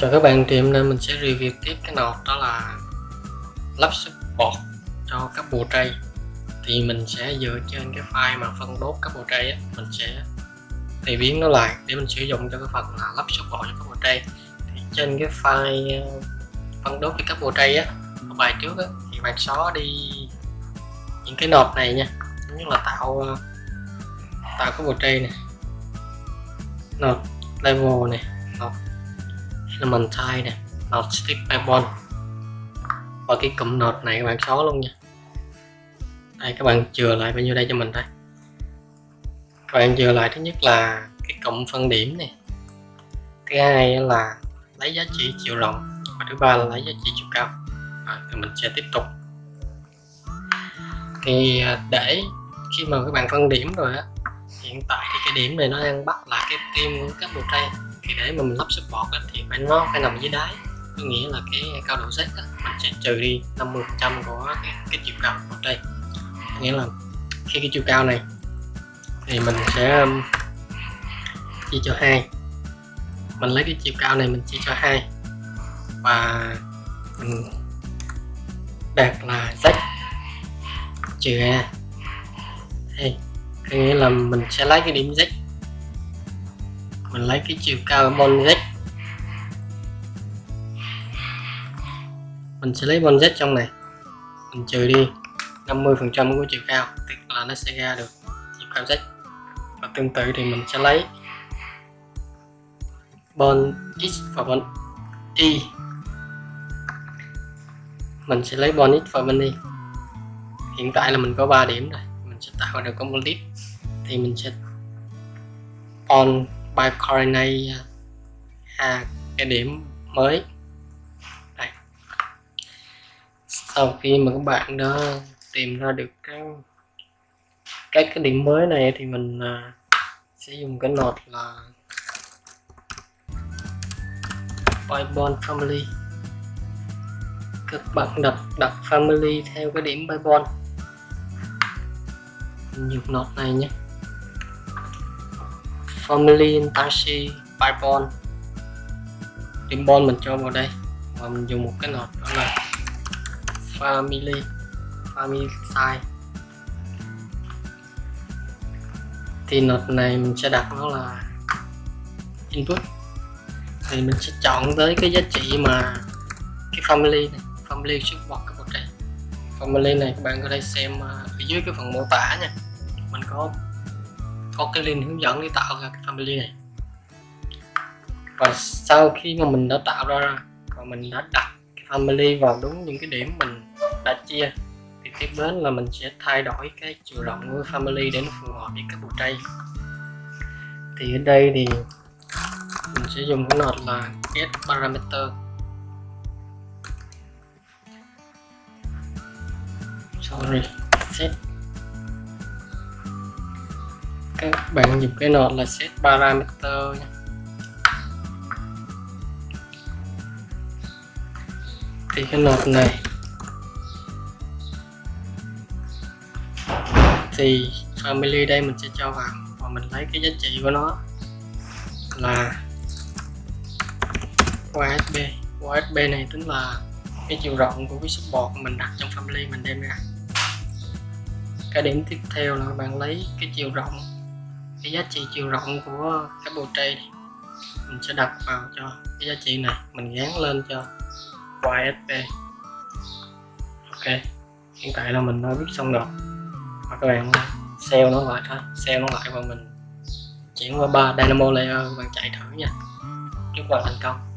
Chào các bạn, thì hôm nay mình sẽ review tiếp cái node đó là lắp support cho các bộ tray. Thì mình sẽ dựa trên cái file mà phân đốt các bộ tray á, mình sẽ tùy biến nó lại để mình sử dụng cho cái phần là lắp support cho các bộ tray. Thì trên cái file phân đốt cho các bộ tray á, ở bài trước á, thì bạn xóa đi những cái node này nha, giống như là tạo cái bộ tray này, node level này, node element type nè, node strip backbone, và cái cụm node này các bạn xóa luôn nha. Đây, các bạn chừa lại bao nhiêu đây cho mình đây. Các bạn chừa lại thứ nhất là cái cụm phân điểm này, thứ hai là lấy giá trị chiều rộng, và thứ ba là lấy giá trị chiều cao. Thì mình sẽ tiếp tục. Thì để khi mà các bạn phân điểm rồi á, hiện tại thì cái điểm này nó đang bắt là cái tim của các bộ tray. Thì để mà mình lắp support á, thì nó phải nằm dưới đáy, có nghĩa là cái cao độ Z á, mình sẽ trừ đi 50% của cái chiều cao của bộ tray. Nghĩa là khi cái chiều cao này thì mình sẽ chia cho 2, mình lấy cái chiều cao này mình chia cho 2 và mình đạt là Z trừ A. Thì có nghĩa là mình sẽ lấy cái điểm Z, mình lấy cái chiều cao của bond Z, mình sẽ lấy bond Z trong này, mình trừ đi 50% của chiều cao, tức là nó sẽ ra được chiều cao Z. Và tương tự thì mình sẽ lấy bond X và bond Y, mình sẽ lấy bond X và bond Y. Hiện tại là mình có 3 điểm rồi, mình sẽ tạo được complete. Thì mình sẽ on bicoordinate cái điểm mới đây. Sau khi mà các bạn đã tìm ra được cái điểm mới này thì mình sẽ dùng cái node là bybond family. Các bạn đặt family theo cái điểm bybond, mình dùng node này nhé, family intarsi bybond. Điểm bond mình cho vào đây và mình dùng một cái node đó là family size. Thì node này mình sẽ đặt nó là input, thì mình sẽ chọn tới cái giá trị mà cái family này, family support các bộ tray. Family này các bạn có thể xem ở dưới cái phần mô tả nha, mình có cái link hướng dẫn để tạo ra cái family này. Và sau khi mà mình đã tạo ra và mình đã đặt cái family vào đúng những cái điểm mình đã chia, thì tiếp đến là mình sẽ thay đổi cái chiều rộng của family để nó phù hợp với các bộ tray. Thì ở đây thì mình sẽ dùng cái node là get parameter. Set. Các bạn dùng cái node là set parameter nha. Thì cái node này thì family đây mình sẽ cho vào và mình lấy cái giá trị của nó là USB. USB này tính là cái chiều rộng của cái support mình đặt trong family mình đem ra. Cái điểm tiếp theo là các bạn lấy cái chiều rộng, cái giá trị chiều rộng của cái bộ tray này, mình sẽ đặt vào cho cái giá trị này, mình gắn lên cho USB. Ok, hiện tại là mình đã viết xong rồi, và các bạn save nó lại thôi, save nó lại và mình chuyển qua 3 Dynamo Layer, các bạn chạy thử nha. Chúc các bạn thành công.